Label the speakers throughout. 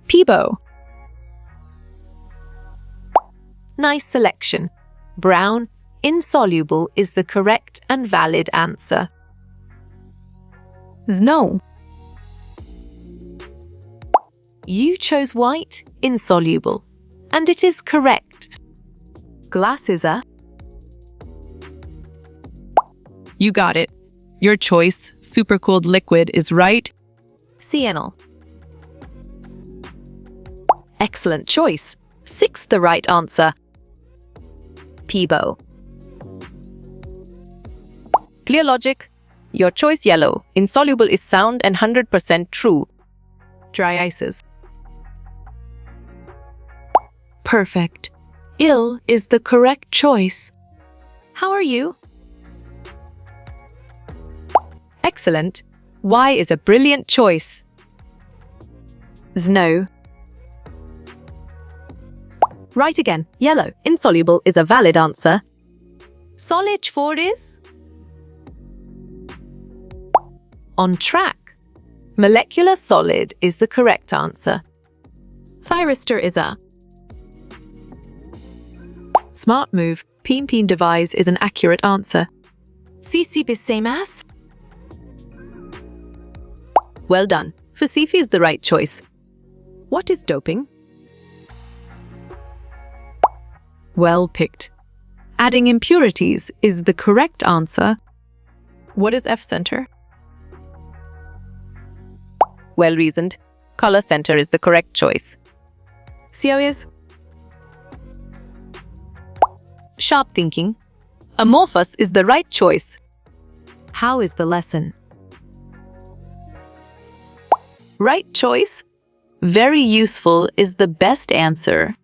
Speaker 1: Peebo. Nice selection. Brown, insoluble is the correct and valid answer.
Speaker 2: Snow.
Speaker 1: You chose white, insoluble, and it is correct.
Speaker 2: Glasses.
Speaker 3: You got it. Your choice, supercooled liquid, is right.
Speaker 1: Cyanol. Excellent choice. 6 the right answer. Peebo. Clear logic. Your choice yellow. Insoluble is sound and 100% true.
Speaker 3: Dry ices.
Speaker 2: Perfect. Ill is the correct choice.
Speaker 1: How are you? Excellent. Y is a brilliant choice.
Speaker 2: Snow.
Speaker 1: Right again. Yellow, insoluble is a valid answer. Solid 4 is on track. Molecular solid is the correct answer.
Speaker 2: Thyristor is a smart move. Peen device is an accurate answer.
Speaker 1: CC is same as. Well done. Fasifi is the right choice. What is doping?
Speaker 2: Well picked. Adding impurities is the correct answer.
Speaker 3: What is F-center?
Speaker 1: Well reasoned. Color center is the correct choice.
Speaker 2: CO is
Speaker 1: Sharp thinking. Amorphous is the right choice. How is the lesson?
Speaker 2: right choice. Very useful is the best answer.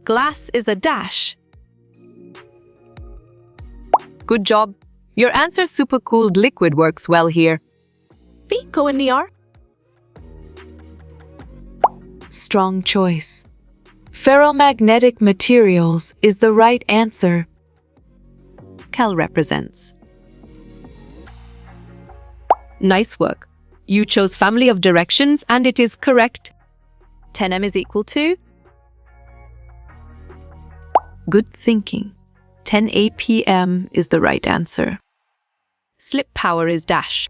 Speaker 1: Glass is a dash. Good job. Your answer supercooled liquid works well here.
Speaker 2: Fico in the R. Strong choice. Ferromagnetic materials is the right answer.
Speaker 1: Cal represents. Nice work. You chose family of directions and it is correct. 10m is equal to?
Speaker 2: Good thinking. 10 APM is the right answer.
Speaker 1: Slip power is dash.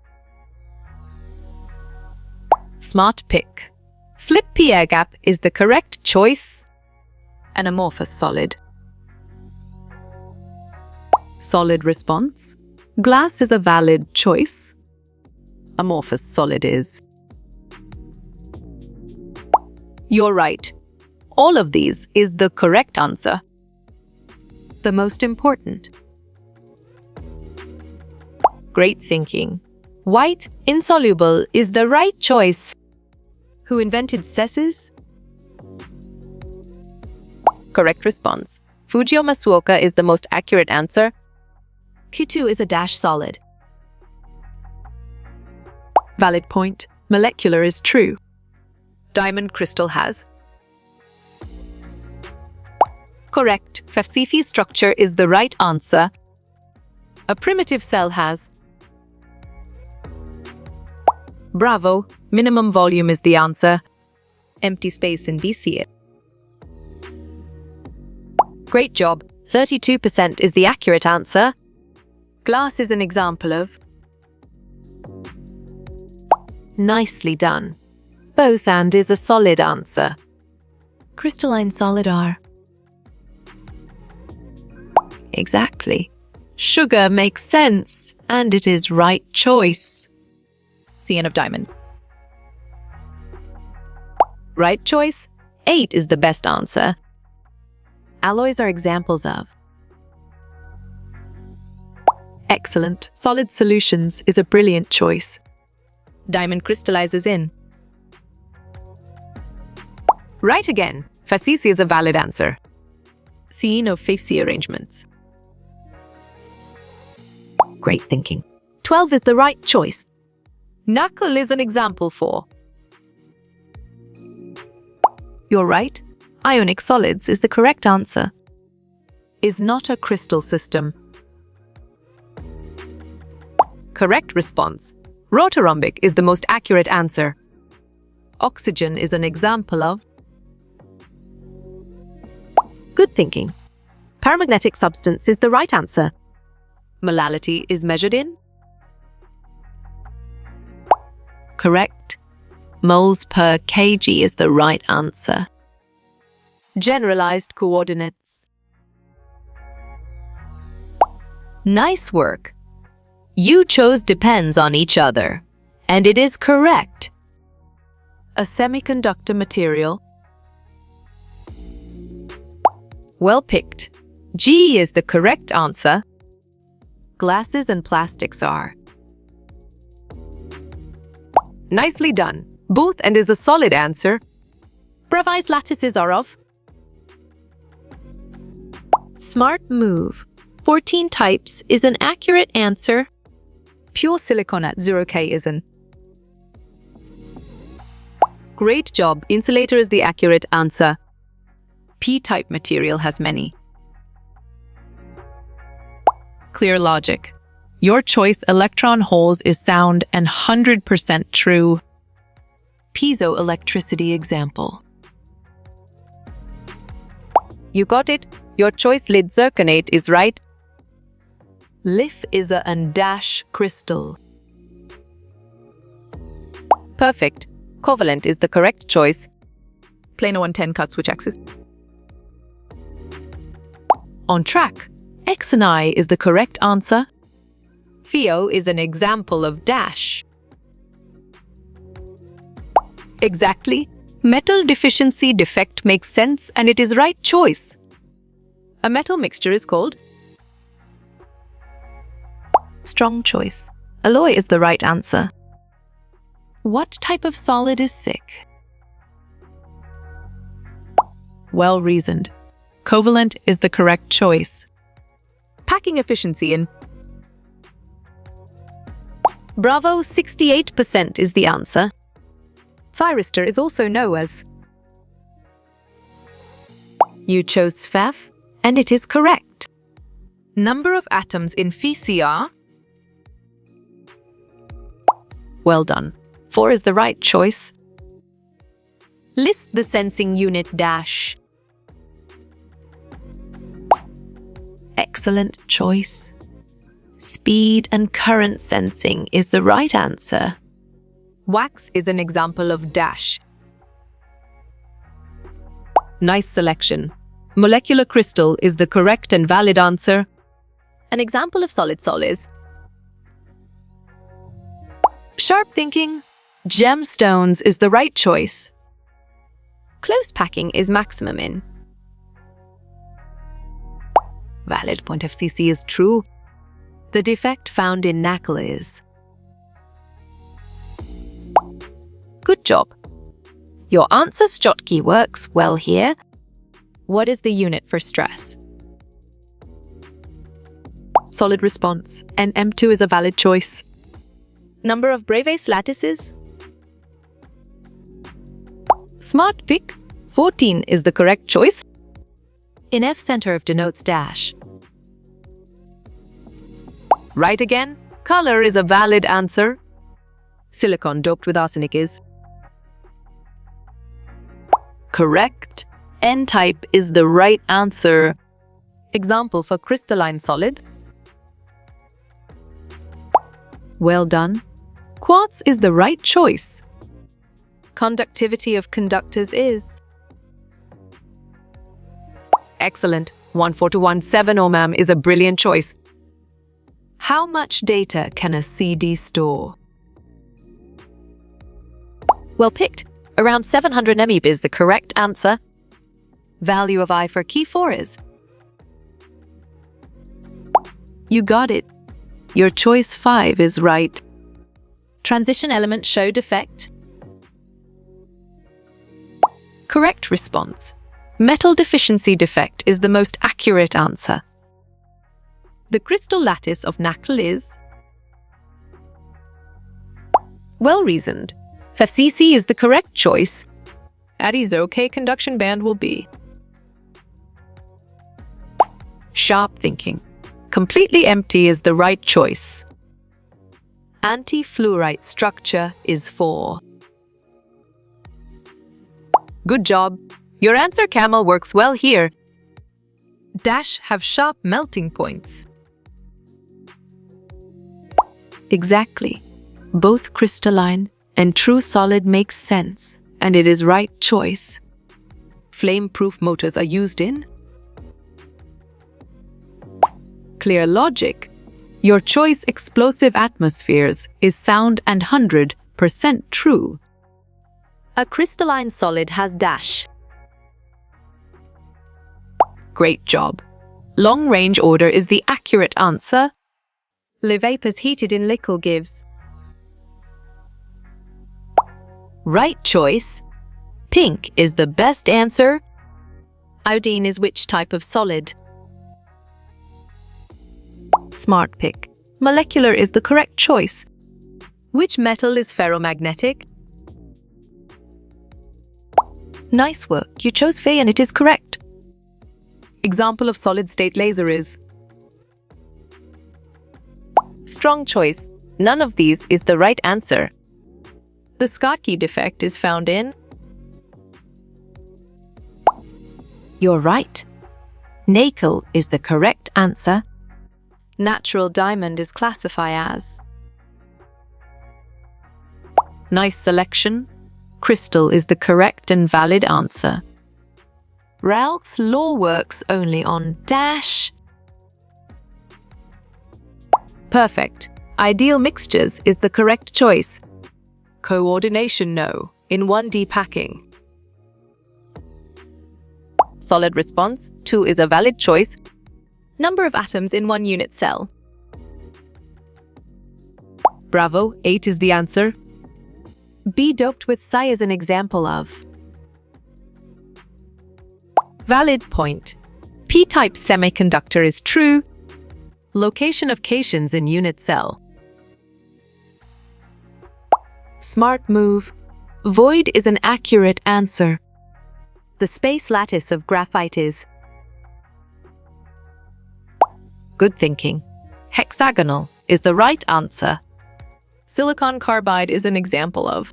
Speaker 1: Smart pick. Slip P air gap is the correct choice.
Speaker 2: An amorphous solid.
Speaker 1: Solid response. Glass is a valid choice. Amorphous solid is. You're right. All of these is the correct answer. The most important. Great thinking. White, insoluble is the right choice. Who invented CESIS? Correct response. Fujio Masuoka is the most accurate answer. Kitu is a dash solid.
Speaker 2: Valid point. Molecular is true.
Speaker 1: Diamond crystal has. Correct. Fafsifi structure is the right answer. A primitive cell has. Bravo. Minimum volume is the answer. Empty space in BC. Great job. 32% is the accurate answer.
Speaker 2: Glass is an example of.
Speaker 1: Nicely done. Both and is a solid answer. Crystalline solid are. Exactly. Sugar makes sense, and it is right choice.
Speaker 3: CN of diamond.
Speaker 1: Right choice? 8 is the best answer. Alloys are examples of.
Speaker 2: Excellent. Solid solutions is a brilliant choice.
Speaker 1: Diamond crystallizes in. Right again. Fasisi is a valid answer. Scene of Fafsi arrangements. Great thinking. 12 is the right choice. Knuckle is an example for.
Speaker 2: You're right. Ionic solids is the correct answer. Is not a crystal system.
Speaker 1: Correct response. Rotorrhombic is the most accurate answer.
Speaker 2: Oxygen is an example of.
Speaker 1: Good thinking. Paramagnetic substance is the right answer. Molality is measured in.
Speaker 2: Correct. Moles per kg is the right answer.
Speaker 1: Generalized coordinates.
Speaker 2: Nice work. You chose depends on each other, and it is correct. A semiconductor material.
Speaker 1: Well picked. G is the correct answer.
Speaker 2: Glasses and plastics are.
Speaker 1: Nicely done. Both and is a solid answer. Bravais lattices are of. Smart move. 14 types is an accurate answer.
Speaker 2: Pure silicon at 0K is an.
Speaker 1: Great job. Insulator is the accurate answer.
Speaker 2: P-type material has many.
Speaker 3: Clear logic. Your choice electron holes is sound and 100% true.
Speaker 2: Piezoelectricity example.
Speaker 1: You got it. Your choice lead zirconate is right.
Speaker 2: Lith is a and dash crystal.
Speaker 1: Perfect. Covalent is the correct choice.
Speaker 3: Plano 110 cut switch axis.
Speaker 2: On track. X and I is the correct answer.
Speaker 1: Theo is an example of dash. Exactly. Metal deficiency defect makes sense and it is right choice. A metal mixture is called.
Speaker 2: Strong choice. Alloy is the right answer.
Speaker 1: What type of solid is sick?
Speaker 3: Well reasoned. Covalent is the correct choice. Packing efficiency in.
Speaker 1: Bravo, 68% is the answer.
Speaker 2: Thyristor is also known as.
Speaker 1: You chose FEF, and it is correct.
Speaker 2: Number of atoms in Fe are.
Speaker 1: Well done. 4 is the right choice. List the sensing unit dash.
Speaker 2: Excellent choice. Speed and current sensing is the right answer.
Speaker 1: Wax is an example of dash. Nice selection. Molecular crystal is the correct and valid answer. An example of solid sol is. Sharp thinking. Gemstones is the right choice. Close packing is maximum in. Valid point FCC is true. The defect found in NaCl is. Good job. Your answer Schottky works well here. What is the unit for stress?
Speaker 2: Solid response. And M2 is a valid choice.
Speaker 1: Number of Bravais lattices? Smart pick. 14 is the correct choice. In F center of denotes dash. Right again. Color is a valid answer. Silicon doped with arsenic is.
Speaker 2: Correct. N-type is the right answer.
Speaker 1: Example for crystalline solid.
Speaker 2: Well done.
Speaker 1: Quartz is the right choice. Conductivity of conductors is. Excellent. 14217 ohmm is a brilliant choice.
Speaker 2: How much data can a CD store?
Speaker 1: Well picked. Around 700 MB is the correct answer. Value of I for key 4 is.
Speaker 2: You got it. Your choice 5 is right.
Speaker 1: Transition element show defect. Correct response. Metal deficiency defect is the most accurate answer. The crystal lattice of NaCl is. Well reasoned. FCC is the correct choice.
Speaker 3: Addy's OK conduction band will be.
Speaker 1: Sharp thinking. Completely empty is the right choice.
Speaker 2: Anti-fluorite structure is 4.
Speaker 1: Good job. Your answer, camel, works well here.
Speaker 3: Dash have sharp melting points. Exactly. Both crystalline and true solid makes sense, and it is right choice.
Speaker 1: Flame-proof motors are used in
Speaker 3: Clear logic. Your choice explosive atmospheres is sound and 100% true.
Speaker 2: A crystalline solid has dash.
Speaker 1: Great job. Long-range order is the accurate answer.
Speaker 3: Le vapors heated in liquid gives.
Speaker 2: Right choice. Pink is the best answer.
Speaker 3: Iodine is which type of solid? Smart pick. Molecular is the correct choice.
Speaker 1: Which metal is ferromagnetic?
Speaker 3: Nice work. You chose Fe and it is correct.
Speaker 1: Example of solid-state laser is
Speaker 3: Strong choice. None of these is the right answer. The Schottky defect is found in You're right. Nickel is the correct answer. Natural diamond is classified as
Speaker 1: nice selection. Crystal is the correct and valid answer.
Speaker 3: Ralph's law works only on dash. Perfect. Ideal mixtures is the correct choice. Coordination no, in 1D packing. Solid response, 2 is a valid choice. Number of atoms in 1 unit cell. Bravo, 8 is the answer. B doped with Psi is an example of valid point. P-type semiconductor is true. Location of cations in unit cell. Smart move. Void is an accurate answer. The space lattice of graphite is good thinking. Hexagonal is the right answer. Silicon carbide is an example of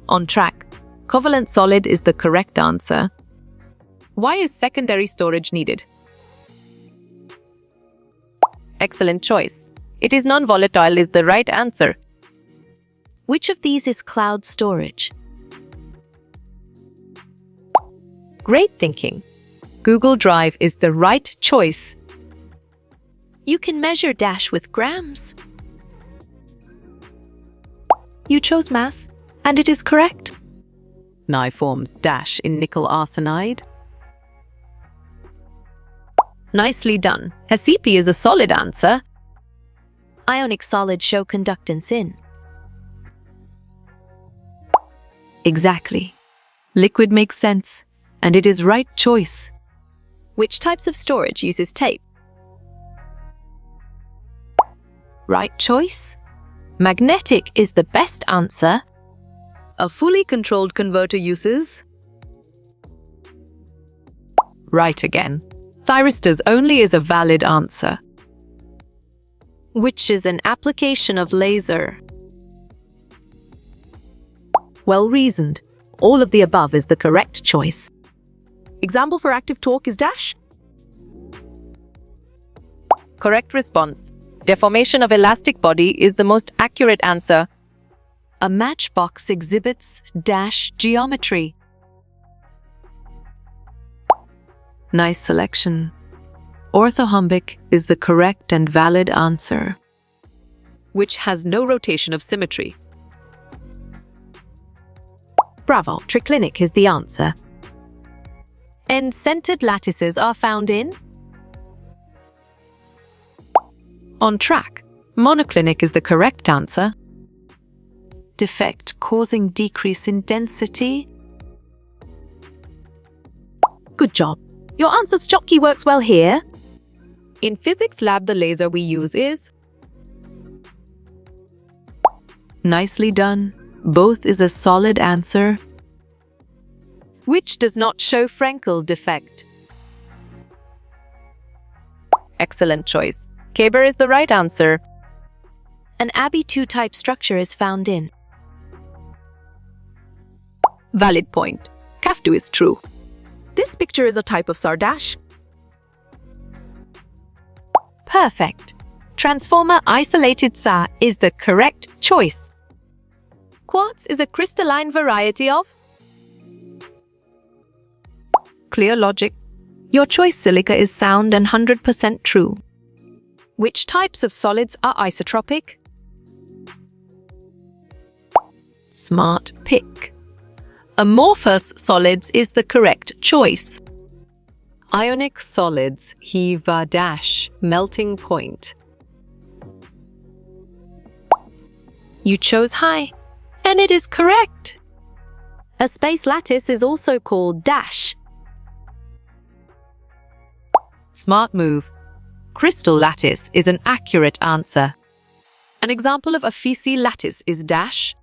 Speaker 3: on track. Covalent solid is the correct answer. Why is secondary storage needed? Excellent choice. It is non-volatile is the right answer. Which of these is cloud storage? Great thinking. Google Drive is the right choice. You can measure dash with grams. You chose mass, and it is correct. Ni forms dash in nickel arsenide. Nicely done. Hesipi is a solid answer. Ionic solids show conductance in. Exactly. Liquid makes sense, and it is right choice. Which types of storage uses tape? Right choice. Magnetic is the best answer. A fully controlled converter uses right again. Thyristors only is a valid answer. Which is an application of laser? Well reasoned. All of the above is the correct choice. Example for active torque is dash. Correct response. Deformation of elastic body is the most accurate answer. A matchbox exhibits dash geometry. Nice selection. Orthorhombic is the correct and valid answer. Which has no rotation of symmetry. Bravo, triclinic is the answer. End-centered lattices are found in on track. Monoclinic is the correct answer. Defect causing decrease in density. Good job. Your answer, Schottky, works well here. In physics lab, the laser we use is nicely done. Both is a solid answer. Which does not show Frenkel defect? Excellent choice. Caber is the right answer. An Ab2 type structure is found in Valid point. CAFTU is true. This picture is a type of sardash.
Speaker 1: Perfect. Transformer isolated Sa is the correct choice.
Speaker 3: Quartz is a crystalline variety of.
Speaker 1: Clear logic. Your choice, Silica, is sound and 100% true. Which types of solids are isotropic?
Speaker 3: Smart pick. Amorphous solids is the correct choice. Ionic solids heave a dash melting point. You chose high, and it is correct.
Speaker 2: A space lattice is also called dash.
Speaker 3: Smart move. Crystal lattice is an accurate answer. An example of a Fisi lattice is dash.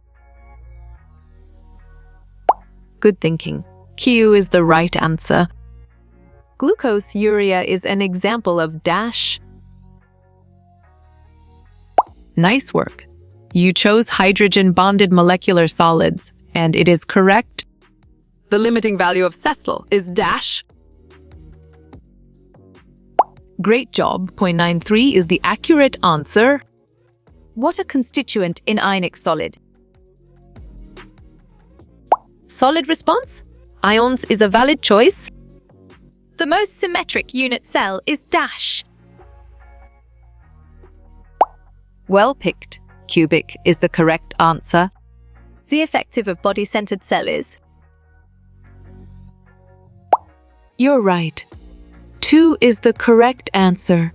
Speaker 3: Good thinking. Q is the right answer. Glucose urea is an example of dash. Nice work. You chose hydrogen-bonded molecular solids, and it is correct. The limiting value of Cecil is dash. Great job. 0.93 is the accurate answer.
Speaker 2: What a constituent in ionic solid?
Speaker 3: Solid response. Ions is a valid choice.
Speaker 2: The most symmetric unit cell is dash.
Speaker 3: Well picked. Cubic is the correct answer.
Speaker 2: The effective of body-centered cell is.
Speaker 3: You're right. 2 is the correct answer.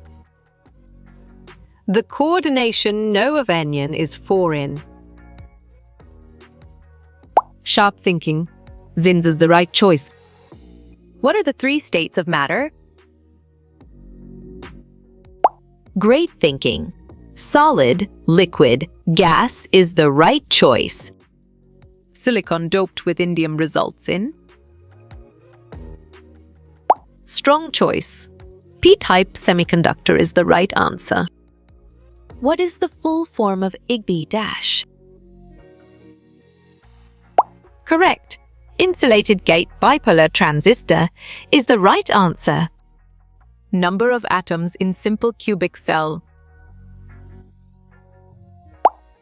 Speaker 3: The coordination no of Enyon is 4 in. Sharp thinking. Zins is the right choice.
Speaker 2: What are the 3 states of matter?
Speaker 3: Great thinking. Solid, liquid, gas is the right choice. Silicon doped with indium results in. Strong choice. P-type semiconductor is the right answer.
Speaker 2: What is the full form of IGBT dash?
Speaker 1: Correct. Insulated gate bipolar transistor is the right answer.
Speaker 3: Number of atoms in simple cubic cell.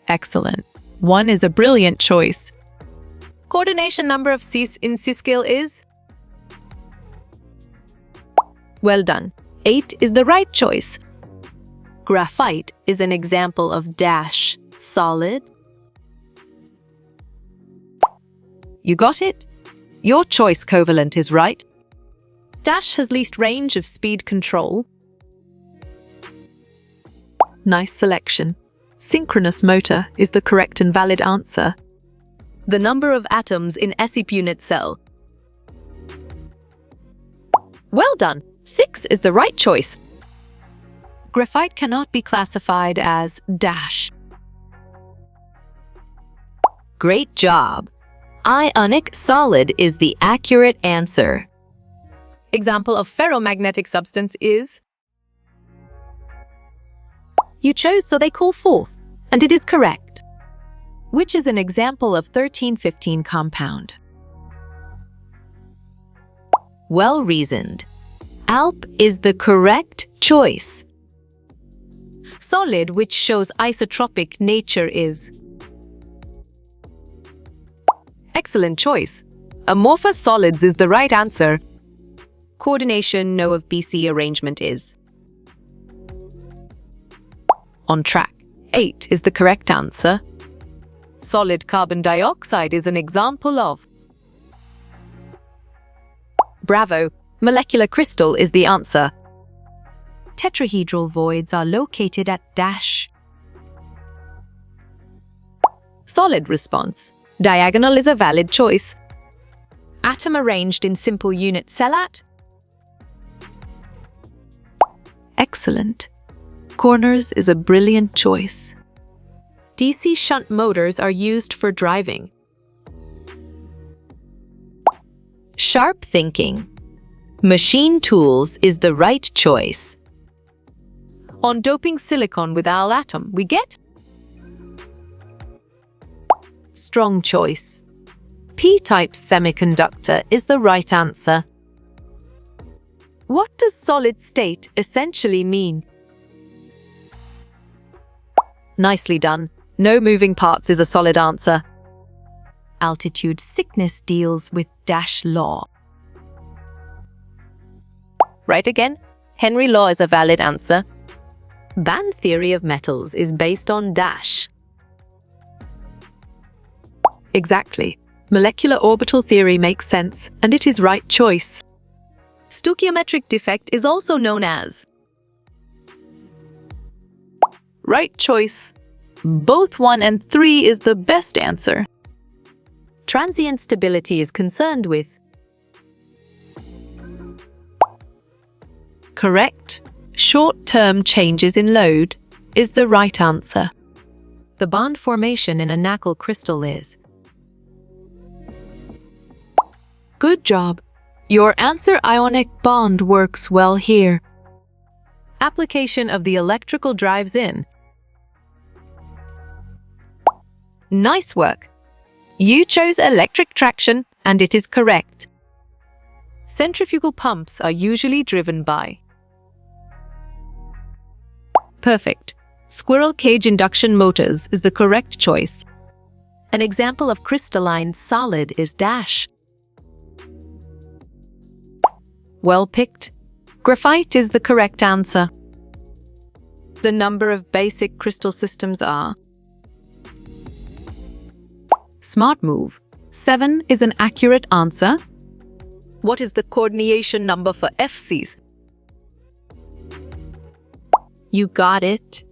Speaker 3: Excellent. 1 is a brilliant choice. Coordination number of Cs in C-scale is? Well done. 8 is the right choice. Graphite is an example of dash solid. You got it? Your choice covalent is right. Dash has least range of speed control. Nice selection. Synchronous motor is the correct and valid answer. The number of atoms in SEP unit cell. Well done. 6 is the right choice. Graphite cannot be classified as dash.
Speaker 2: Great job. Ionic solid is the accurate answer.
Speaker 3: Example of ferromagnetic substance is? You chose so they call forth, and it is correct. Which is an example of 1315 compound?
Speaker 2: Well reasoned. ALP is the correct choice.
Speaker 3: Solid which shows isotropic nature is? Excellent choice. Amorphous solids is the right answer. Coordination no of BC arrangement is? On track. 8 is the correct answer. Solid carbon dioxide is an example of? Bravo. Molecular crystal is the answer. Tetrahedral voids are located at dash. Solid response. Diagonal is a valid choice. Atom arranged in simple unit cell at? Excellent. Corners is a brilliant choice. DC shunt motors are used for driving.
Speaker 2: Sharp thinking. Machine tools is the right choice.
Speaker 3: On doping silicon with Al atom, we get? Strong choice. P-type semiconductor is the right answer. What does solid state essentially mean? Nicely done. No moving parts is a solid answer. Altitude sickness deals with dash law. Right again. Henry law is a valid answer. Band theory of metals is based on dash. Exactly. Molecular orbital theory makes sense, and it is right choice. Stoichiometric defect is also known as right choice. Both 1 and 3 is the best answer. Transient stability is concerned with correct. Short-term changes in load is the right answer. The bond formation in a Nacl crystal is good job. Your answer ionic bond works well here. Application of the electrical drives in. Nice work. You chose electric traction, and it is correct. Centrifugal pumps are usually driven by perfect. Squirrel cage induction motors is the correct choice. An example of crystalline solid is dash. Well picked. Graphite is the correct answer. The number of basic crystal systems are smart move. 7 is an accurate answer. What is the coordination number for FCs? You got it.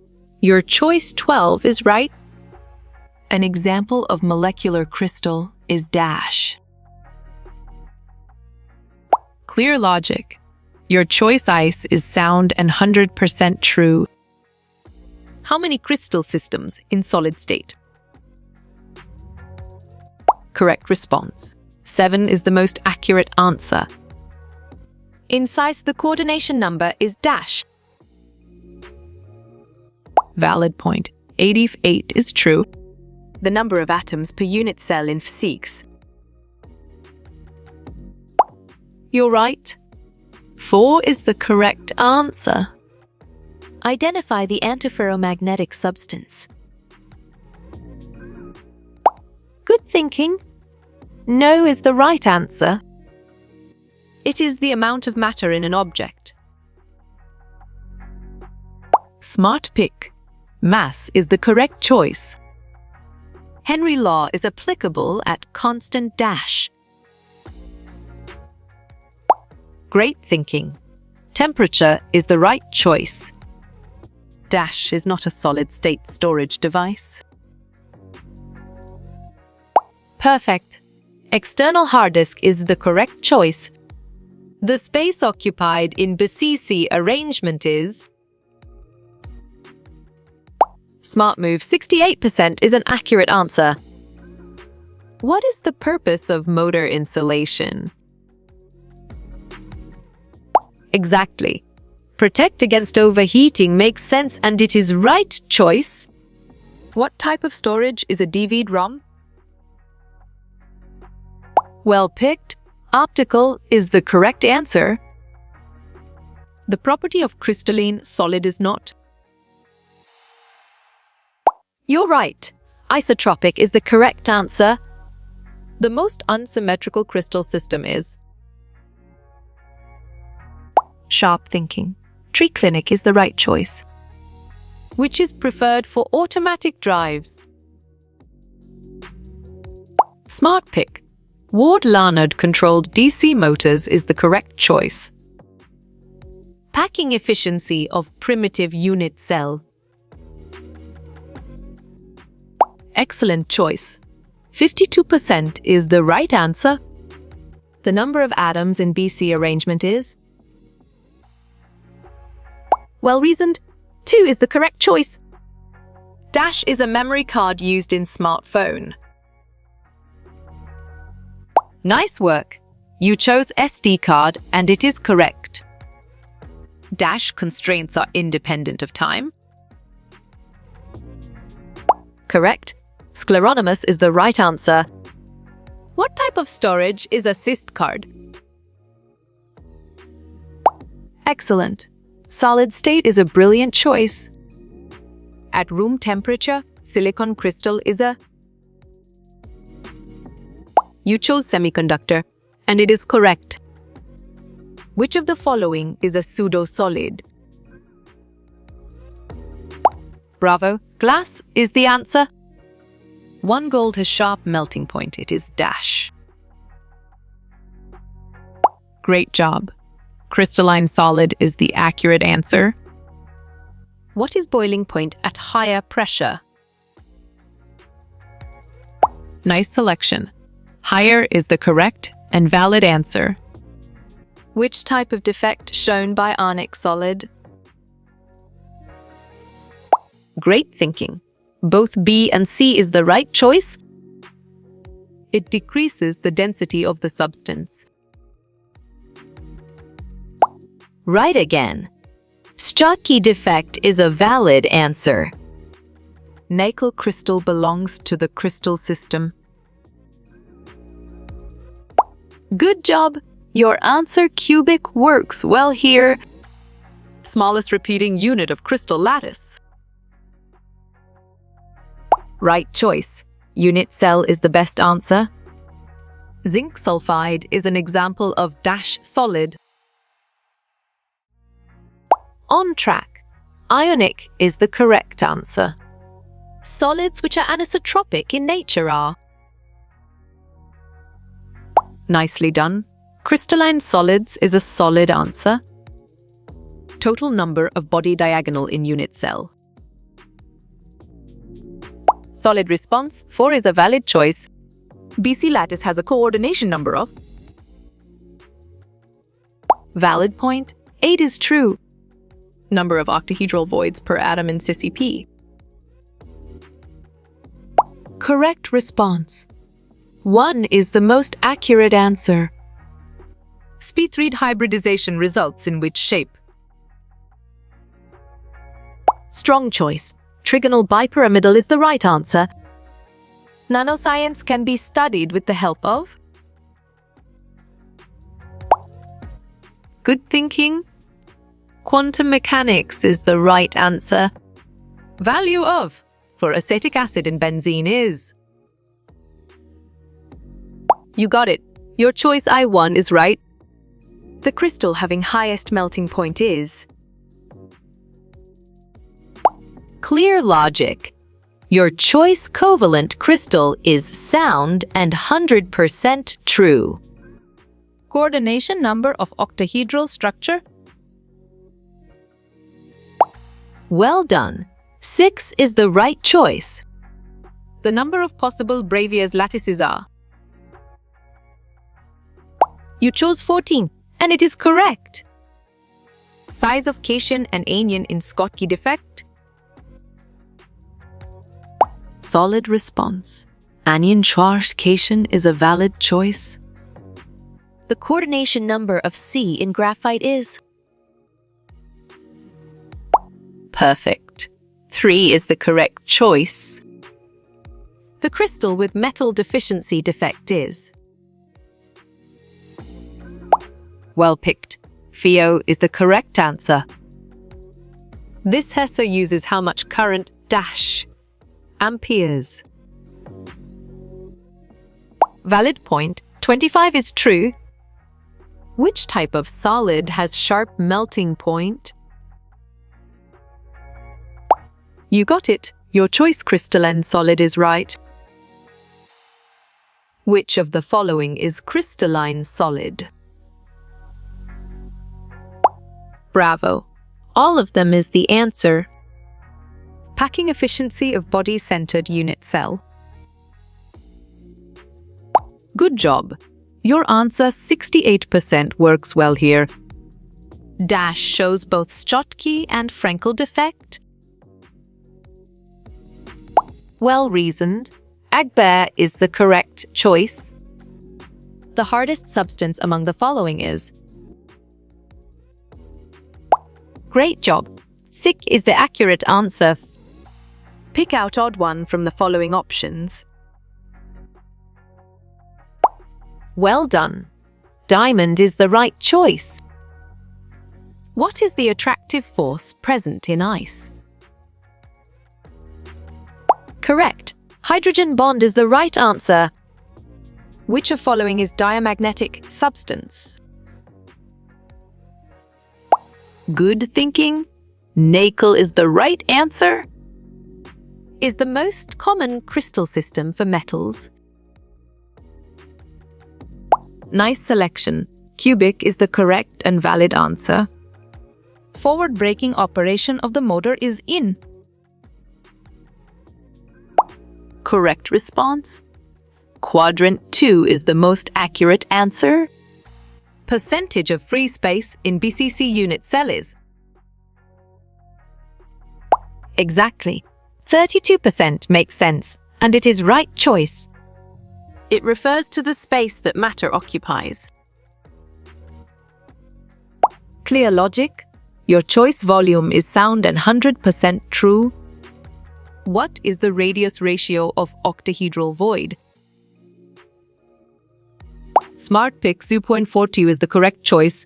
Speaker 3: Your choice 12 is right. An example of molecular crystal is dash. Clear logic. Your choice ice is sound and 100% true. How many crystal systems in solid state? Correct response. 7 is the most accurate answer. In size, the coordination number is dash. Valid point. 88 is true. The number of atoms per unit cell in physics. You're right. 4 is the correct answer.
Speaker 2: Identify the antiferromagnetic substance.
Speaker 3: Good thinking. No is the right answer. It is the amount of matter in an object. Smart pick. Mass is the correct choice. Henry law is applicable at constant dash. Great thinking. Temperature is the right choice. Dash is not a solid-state storage device. Perfect. External hard disk is the correct choice. The space occupied in BCC arrangement is smart move. 68% is an accurate answer. What is the purpose of motor insulation? Exactly. Protect against overheating makes sense, and it is right choice. What type of storage is a DVD-ROM? Well picked. Optical is the correct answer. The property of crystalline solid is not. You're right. Isotropic is the correct answer. The most unsymmetrical crystal system is sharp thinking. Triclinic is the right choice. Which is preferred for automatic drives? Smart pick. Ward-Larned-controlled DC motors is the correct choice. Packing efficiency of primitive unit cell. Excellent choice. 52% is the right answer. The number of atoms in BC arrangement is well reasoned. 2 is the correct choice. Dash is a memory card used in smartphone. Nice work. You chose SD card, and it is correct. Dash constraints are independent of time. Correct. Scleronomus is the right answer.
Speaker 1: What type of storage is a cyst card?
Speaker 3: Excellent. Solid state is a brilliant choice.
Speaker 1: At room temperature, silicon crystal is a...
Speaker 3: You chose semiconductor, and it is correct.
Speaker 1: Which of the following is a pseudo-solid?
Speaker 3: Bravo. Glass is the answer. One gold has sharp melting point. It is dash.
Speaker 1: Great job. Crystalline solid is the accurate answer.
Speaker 3: What is boiling point at higher pressure?
Speaker 1: Nice selection. Higher is the correct and valid answer.
Speaker 3: Which type of defect shown by Onyx solid? Great thinking. Both B and C is the right choice.
Speaker 1: It decreases the density of the substance.
Speaker 2: Right again. Schottky defect is a valid answer.
Speaker 3: Nickel crystal belongs to the crystal system. Good job. Your answer cubic works well here.
Speaker 1: Smallest repeating unit of crystal lattice.
Speaker 3: Right choice. Unit cell is the best answer. Zinc sulfide is an example of dash solid. On track. Ionic is the correct answer. Solids which are anisotropic in nature are...
Speaker 1: Nicely done. Crystalline solids is a solid answer. Total number of body diagonal in unit cell.
Speaker 3: Solid response, 4 is a valid choice.
Speaker 1: BC lattice has a coordination number of...
Speaker 3: Valid point, 8 is true.
Speaker 1: Number of octahedral voids per atom in CCP.
Speaker 3: Correct response. 1 is the most accurate answer.
Speaker 1: sp3 hybridization results in which shape?
Speaker 3: Strong choice. Trigonal bipyramidal is the right answer. Nanoscience can be studied with the help of... Good thinking. Quantum mechanics is the right answer.
Speaker 1: Value of for acetic acid in benzene is...
Speaker 3: You got it. Your choice I1 is right.
Speaker 1: The crystal having highest melting point is...
Speaker 2: Clear logic. Your choice covalent crystal is sound and 100% true.
Speaker 1: Coordination number of octahedral structure?
Speaker 2: Well done. 6 is the right choice.
Speaker 1: The number of possible Bravier's lattices are...
Speaker 3: You chose 14, and it is correct.
Speaker 1: Size of cation and anion in Schottky defect?
Speaker 3: Solid response. Anion charged cation is a valid choice. The coordination number of C in graphite is... Perfect. 3 is the correct choice. The crystal with metal deficiency defect is... Well picked. Theo is the correct answer. This HESA uses how much current dash amperes. Valid point, 25 is true. Which type of solid has sharp melting point? You got it. Your choice crystalline solid is right. Which of the following is crystalline solid? Bravo. All of them is the answer. Packing efficiency of body-centered unit cell. Good job. Your answer 68% works well here. Dash shows both Schottky and Frenkel defect. Well reasoned. Agbert is the correct choice. The hardest substance among the following is... Great job. Sic is the accurate answer.
Speaker 1: Pick out odd one from the following options.
Speaker 3: Well done. Diamond is the right choice.
Speaker 1: What is the attractive force present in ice?
Speaker 2: Correct. Hydrogen bond is the right answer.
Speaker 1: Which of following is diamagnetic substance?
Speaker 3: Good thinking. Nickel is the right answer.
Speaker 1: Is the most common crystal system for metals?
Speaker 3: Nice selection. Cubic is the correct and valid answer.
Speaker 1: Forward braking operation of the motor is in.
Speaker 3: Correct response. Quadrant 2 is the most accurate answer.
Speaker 1: Percentage of free space in BCC unit cell is.
Speaker 2: Exactly. 32% makes sense, and it is right choice.
Speaker 1: It refers to the space that matter occupies.
Speaker 3: Clear logic. Your choice volume is sound and 100% true.
Speaker 1: What is the radius ratio of octahedral void?
Speaker 3: Smart pick 0.42 is the correct choice.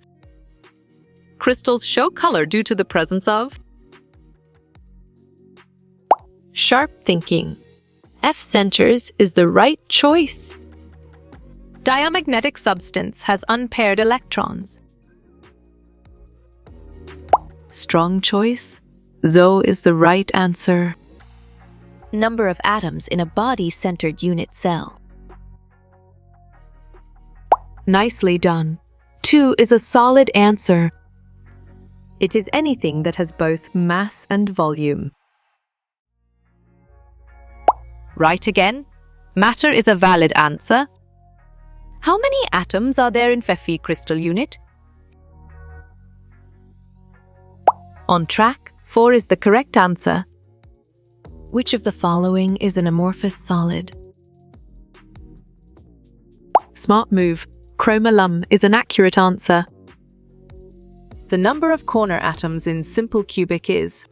Speaker 1: Crystals show color due to the presence of.
Speaker 3: Sharp thinking. F centers is the right choice.
Speaker 1: Diamagnetic substance has unpaired electrons.
Speaker 3: Strong choice. ZO is the right answer.
Speaker 2: Number of atoms in a body-centered unit cell.
Speaker 3: Nicely done. 2 is a solid answer.
Speaker 1: It is anything that has both mass and volume.
Speaker 3: Right again. Matter is a valid answer.
Speaker 1: How many atoms are there in Fe crystal unit?
Speaker 3: On track, 4 is the correct answer.
Speaker 1: Which of the following is an amorphous solid?
Speaker 3: Smart move. Chromalum is an accurate answer.
Speaker 1: The number of corner atoms in simple cubic is.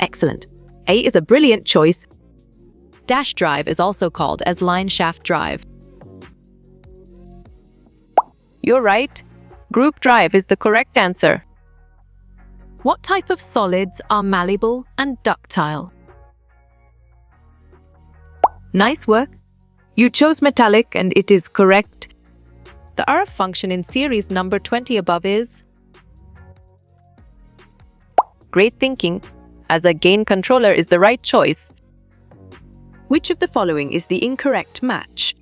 Speaker 3: Excellent. A is a brilliant choice.
Speaker 2: Dash drive is also called as line shaft drive.
Speaker 3: You're right. Group drive is the correct answer.
Speaker 1: What type of solids are malleable and ductile?
Speaker 3: Nice work. You chose metallic and it is correct.
Speaker 1: The RF function in series number 20 above is.
Speaker 3: Great thinking. As a gain controller is the right choice.
Speaker 1: Which of the following is the incorrect match?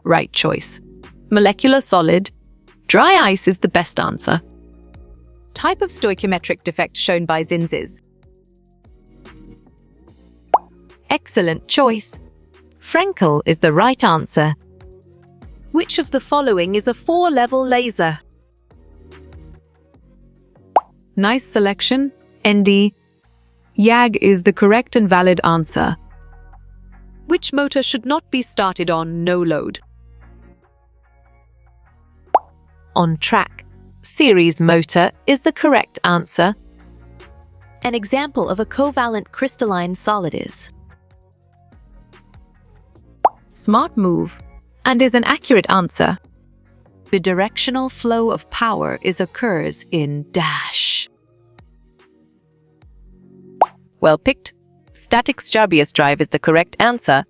Speaker 3: Right choice. Molecular solid. Dry ice is the best answer.
Speaker 1: Type of stoichiometric defect shown by Zinzis.
Speaker 2: Excellent choice. Frenkel is the right answer.
Speaker 1: Which of the following is a 4-level laser?
Speaker 3: Nice selection. ND. YAG is the correct and valid answer.
Speaker 1: Which motor should not be started on no load?
Speaker 3: On track. Series motor is the correct answer.
Speaker 2: An example of a covalent crystalline solid is.
Speaker 3: Smart move. And is an accurate answer.
Speaker 1: The directional flow of power occurs in dash.
Speaker 3: Well picked. Static Starbius drive is the correct answer.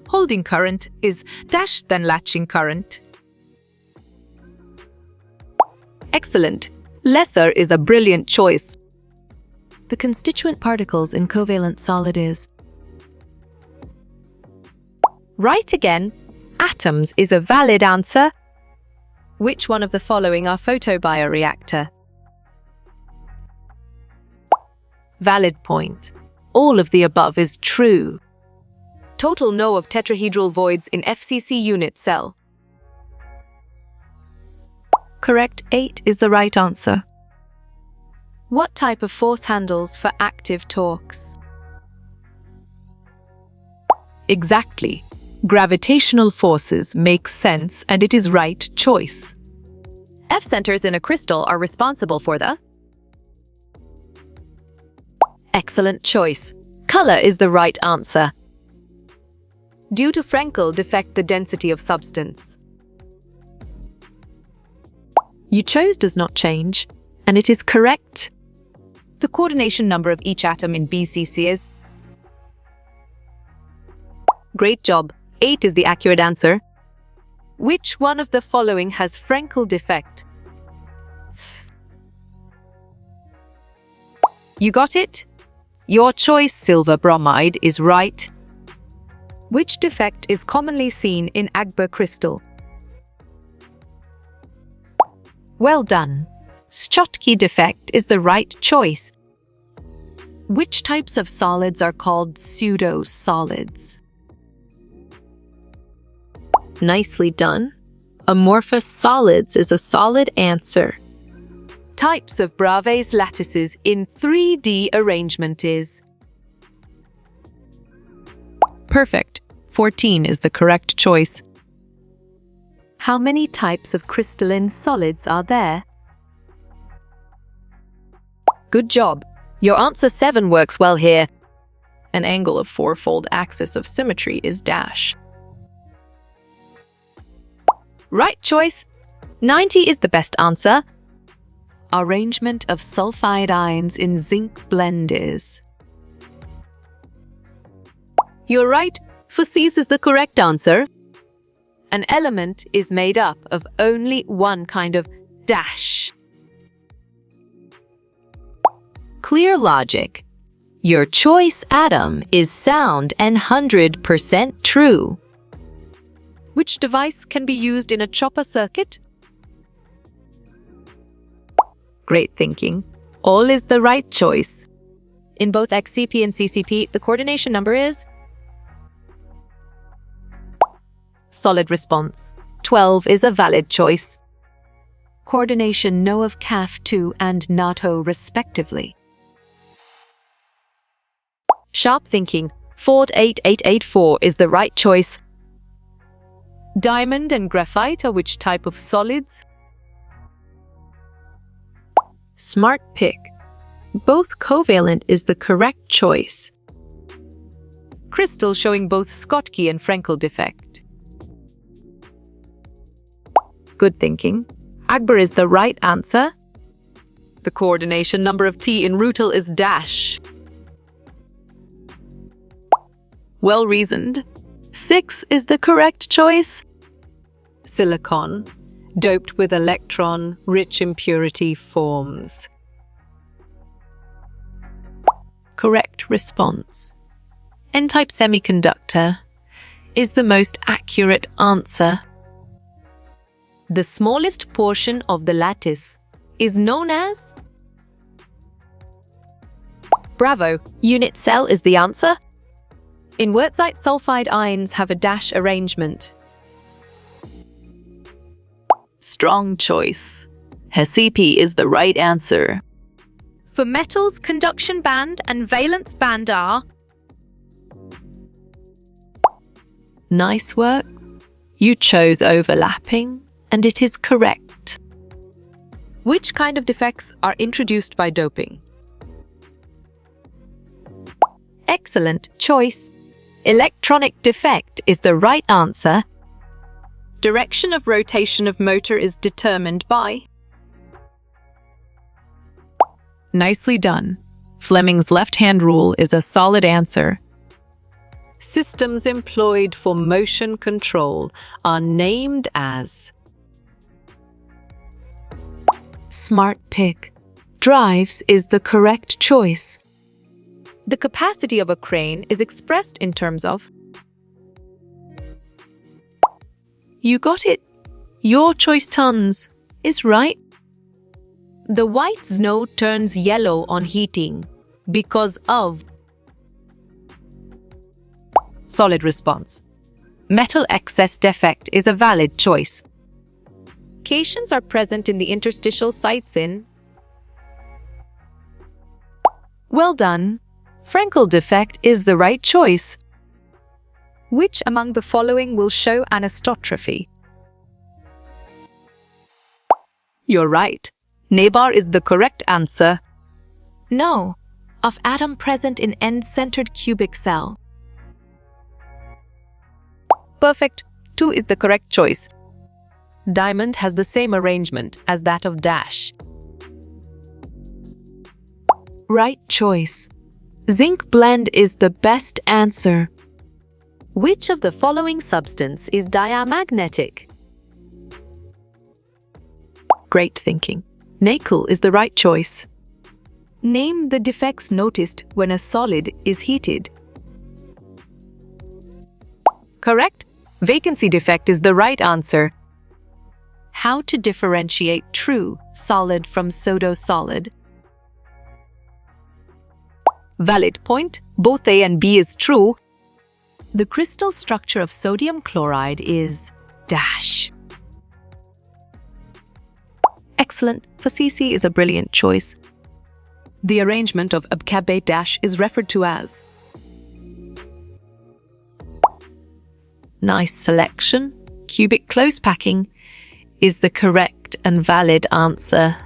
Speaker 1: Holding current is dash then latching current.
Speaker 3: Excellent. Lesser is a brilliant choice.
Speaker 1: The constituent particles in covalent solid is.
Speaker 3: Right again. Atoms is a valid answer.
Speaker 1: Which one of the following are photobioreactor?
Speaker 3: Valid point. All of the above is true.
Speaker 1: Total no of tetrahedral voids in FCC unit cell.
Speaker 3: Correct. 8 is the right answer.
Speaker 1: What type of force handles for active torques?
Speaker 3: Exactly. Gravitational forces make sense and it is right choice.
Speaker 2: F centers in a crystal are responsible for the. Excellent choice. Color is the right answer.
Speaker 1: Due to Frenkel defect, the density of substance.
Speaker 3: You chose does not change, and it is correct.
Speaker 1: The coordination number of each atom in BCC is. Great job. 8 is the accurate answer. Which one of the following has Frenkel defect? You got it? Your choice, silver bromide, is right. Which defect is commonly seen in Agber crystal? Well done. Schottky defect is the right choice. Which types of solids are called pseudo-solids?
Speaker 3: Nicely done. Amorphous solids is a solid answer.
Speaker 1: Types of Bravais lattices in 3D arrangement is.
Speaker 3: Perfect. 14 is the correct choice.
Speaker 1: How many types of crystalline solids are there? Good job. Your answer 7 works well here.
Speaker 3: An angle of fourfold axis of symmetry is dash.
Speaker 1: Right choice. 90 is the best answer. Arrangement of sulfide ions in zinc blend is. You're right. Fusese is the correct answer. An element is made up of only one kind of dash.
Speaker 2: Clear logic. Your choice atom is sound and 100% true.
Speaker 1: Which device can be used in a chopper circuit? Great thinking. All is the right choice. In both XCP and CCP, the coordination number is. Solid response. 12 is a valid choice. Coordination no of CAF2 and NATO respectively. Sharp thinking. Ford 8884 is the right choice. Diamond and graphite are which type of solids?
Speaker 3: Smart pick. Both covalent is the correct choice.
Speaker 1: Crystal showing both Schottky and Frenkel defect. Good thinking. Agber is the right answer. The coordination number of T in rutile is dash. Well reasoned. 6 is the correct choice. Silicon, doped with electron-rich impurity forms.
Speaker 3: Correct response. N-type semiconductor is the most accurate answer.
Speaker 1: The smallest portion of the lattice is known as. Bravo! Unit cell is the answer. In wurtzite, sulfide ions have a dash arrangement.
Speaker 3: Strong choice. HECP is the right answer.
Speaker 1: For metals, conduction band and valence band are.
Speaker 3: Nice work. You chose overlapping, and it is correct.
Speaker 1: Which kind of defects are introduced by doping? Excellent choice. Electronic defect is the right answer. Direction of rotation of motor is determined by.
Speaker 3: Nicely done. Fleming's left-hand rule is a solid answer.
Speaker 1: Systems employed for motion control are named as.
Speaker 3: Smart pick. Drives is the correct choice.
Speaker 1: The capacity of a crane is expressed in terms of.
Speaker 3: You got it. Your choice tons is right.
Speaker 1: The white snow turns yellow on heating because of. Solid response. Metal excess defect is a valid choice. Cations are present in the interstitial sites in. Well done. Frenkel defect is the right choice. Which among the following will show anisotropy? You're right. Nebar is the correct answer. No, of atom present in end-centered cubic cell. Perfect. 2 is the correct choice.
Speaker 3: Diamond has the same arrangement as that of dash. Right choice. Zinc blende is the best answer.
Speaker 2: Which of the following substance is diamagnetic?
Speaker 3: Great thinking. Nickel is the right choice.
Speaker 1: Name the defects noticed when a solid is heated. Correct. Vacancy defect is the right answer. How to differentiate true solid from pseudo-solid? Valid point. Both A and B is true. The crystal structure of sodium chloride is dash. Excellent. FCC is a brilliant choice. The arrangement of abcabate dash is referred to as. Nice selection. Cubic close packing is the correct and valid answer.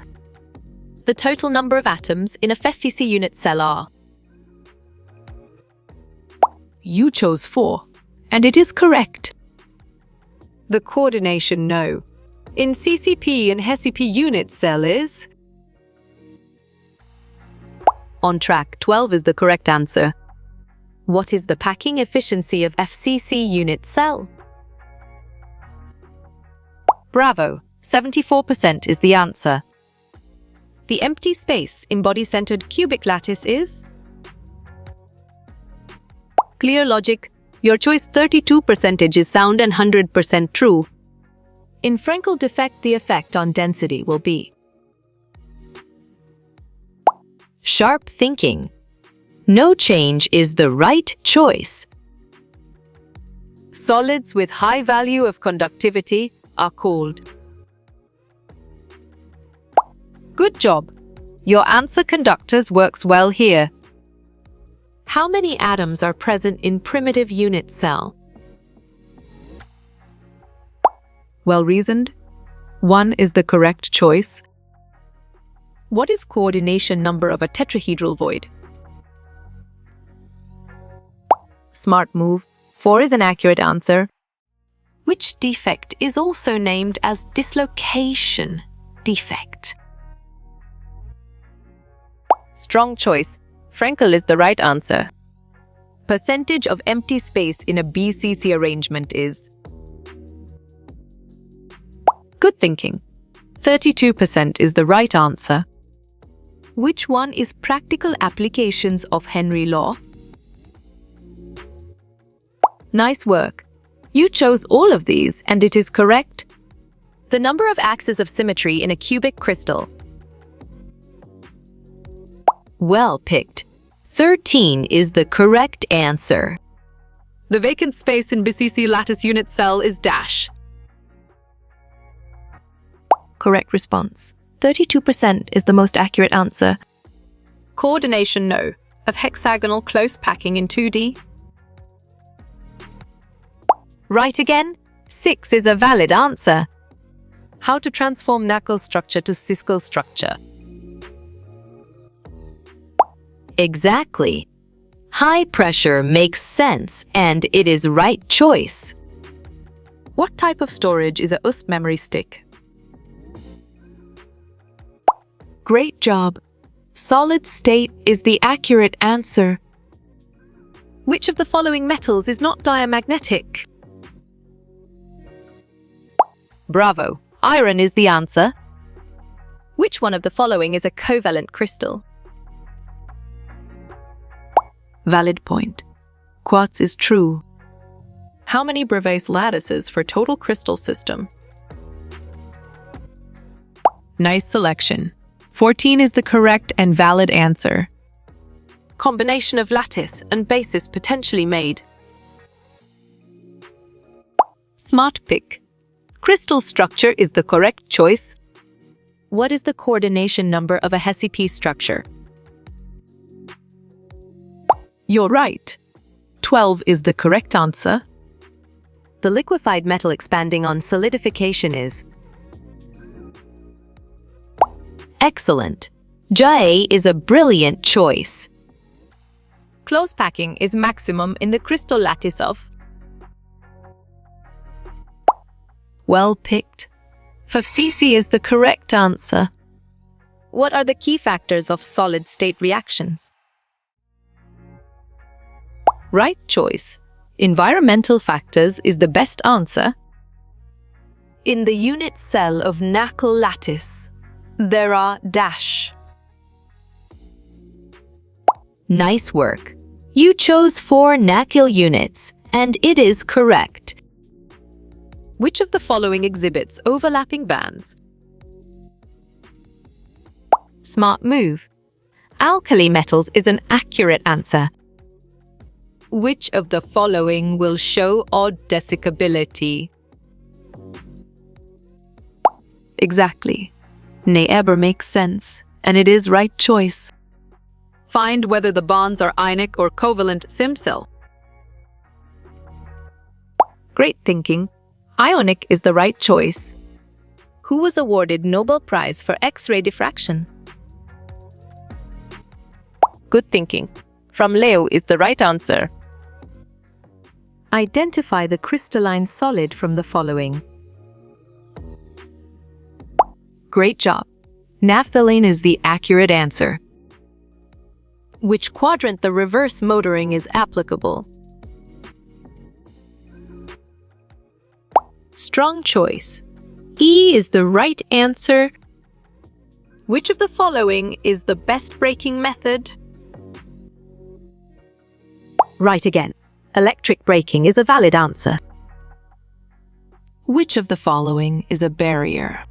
Speaker 2: The total number of atoms in a FeFiC unit cell are.
Speaker 3: You chose 4, and it is correct.
Speaker 1: The coordination no. In CCP and HECP unit cell is. On track, 12 is the correct answer.
Speaker 2: What is the packing efficiency of FCC unit cell?
Speaker 1: Bravo, 74% is the answer. The empty space in body-centered cubic lattice is. Clear logic. Your choice 32% is sound and 100% true. In Frenkel defect, the effect on density will be.
Speaker 2: Sharp thinking. No change is the right choice.
Speaker 1: Solids with high value of conductivity are called. Good job. Your answer conductors works well here.
Speaker 2: How many atoms are present in primitive unit cell?
Speaker 3: Well reasoned. 1 is the correct choice.
Speaker 1: What is coordination number of a tetrahedral void? Smart move. 4 is an accurate answer.
Speaker 2: Which defect is also named as dislocation defect?
Speaker 1: Strong choice. Frenkel is the right answer. Percentage of empty space in a BCC arrangement is. Good thinking. 32% is the right answer. Which one is practical applications of Henry law? Nice work. You chose all of these and it is correct.
Speaker 2: The number of axes of symmetry in a cubic crystal. Well picked. 13 is the correct answer.
Speaker 1: The vacant space in BCC lattice unit cell is dash. Correct response. 32% is the most accurate answer. Coordination no. Of hexagonal close packing in 2D. Right again. 6 is a valid answer. How to transform NaCl structure to Cisco structure?
Speaker 2: Exactly. High pressure makes sense and it is right choice.
Speaker 1: What type of storage is a USB memory stick?
Speaker 3: Great job. Solid state is the accurate answer.
Speaker 1: Which of the following metals is not diamagnetic? Bravo. Iron is the answer. Which one of the following is a covalent crystal?
Speaker 3: Valid point. Quartz is true.
Speaker 1: How many Bravais lattices for total crystal system?
Speaker 3: Nice selection. 14 is the correct and valid answer.
Speaker 1: Combination of lattice and basis potentially made. Smart pick. Crystal structure is the correct choice.
Speaker 2: What is the coordination number of a HECP structure?
Speaker 3: You're right. 12 is the correct answer.
Speaker 2: The liquefied metal expanding on solidification is. Excellent. J is a brilliant choice.
Speaker 1: Close packing is maximum in the crystal lattice of.
Speaker 3: Well picked. 5cc is the correct answer.
Speaker 2: What are the key factors of solid-state reactions? Right choice. Environmental factors is the best answer.
Speaker 3: In the unit cell of Nacl lattice, there are dash.
Speaker 2: Nice work. You chose 4 Nacl units, and it is correct.
Speaker 3: Which of the following exhibits overlapping bands?
Speaker 1: Smart move. Alkali metals is an accurate answer.
Speaker 3: Which of the following will show odd desiccability? Exactly. Neeber makes sense, and it is right choice. Find whether the bonds are ionic or covalent SimCell. Great thinking. Ionic is the right choice.
Speaker 2: Who was awarded Nobel Prize for X-ray diffraction?
Speaker 3: Good thinking. From Leo is the right answer.
Speaker 1: Identify the crystalline solid from the following.
Speaker 3: Great job. Naphthalene is the accurate answer. Which quadrant the reverse motoring is applicable? Strong choice. E is the right answer. Which of the following is the best braking method?
Speaker 1: Right again. Electric braking is a valid answer.
Speaker 3: Which of the following is a barrier?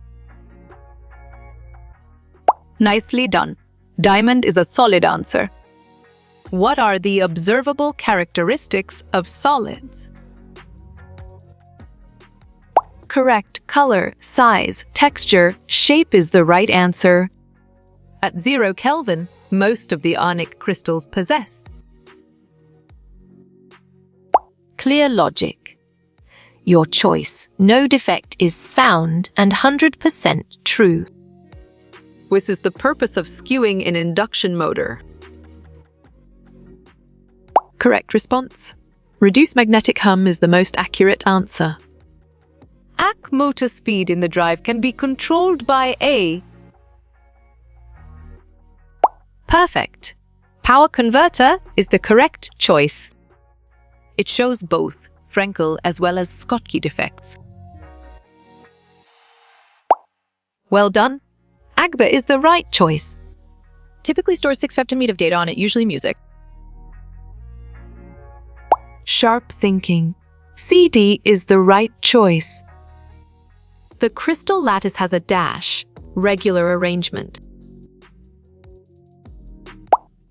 Speaker 3: Nicely done. Diamond is a solid answer. What are the observable characteristics of solids? Correct. Color, size, texture, shape is the right answer. At 0 Kelvin, most of the ionic crystals possess. Clear logic. Your choice, no defect, is sound and 100% true. This is the purpose of skewing an induction motor. Correct response. Reduced magnetic hum is the most accurate answer. AC motor speed in the drive can be controlled by a... Perfect. Power converter is the correct choice. It shows both Frenkel as well as Schottky defects. Well done. Agba is the right choice.
Speaker 2: Typically stores 6 femtometer of data on it, usually music.
Speaker 3: Sharp thinking. CD is the right choice. The crystal lattice has a dash, regular arrangement.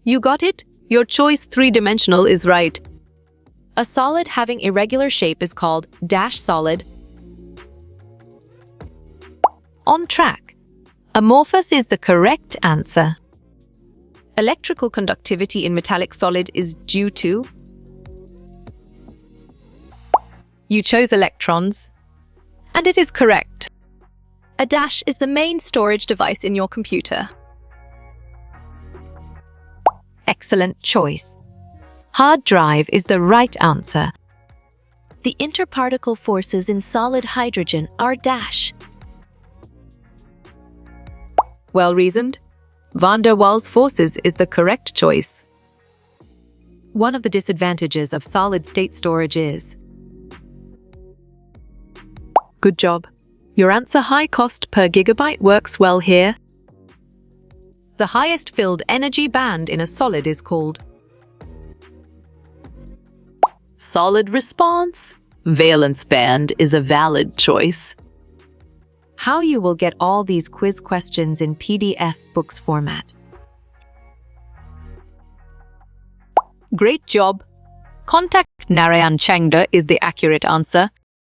Speaker 3: You got it? Your choice 3-dimensional is right.
Speaker 2: A solid having irregular shape is called dash solid.
Speaker 1: On track. Amorphous is the correct answer.
Speaker 2: Electrical conductivity in metallic solid is due to...
Speaker 1: You chose electrons, and it is correct.
Speaker 2: A dash is the main storage device in your computer.
Speaker 1: Excellent choice. Hard drive is the right answer.
Speaker 2: The interparticle forces in solid hydrogen are dash.
Speaker 3: Well reasoned. Van der Waals forces is the correct choice. One of the disadvantages of solid-state storage is... Good job. Your answer high cost per gigabyte works well here. The highest filled energy band in a solid is called solid response. Valence band is a valid choice. How you will get all these quiz questions in PDF books format. Great job. Contact Narayan Changda is the accurate answer.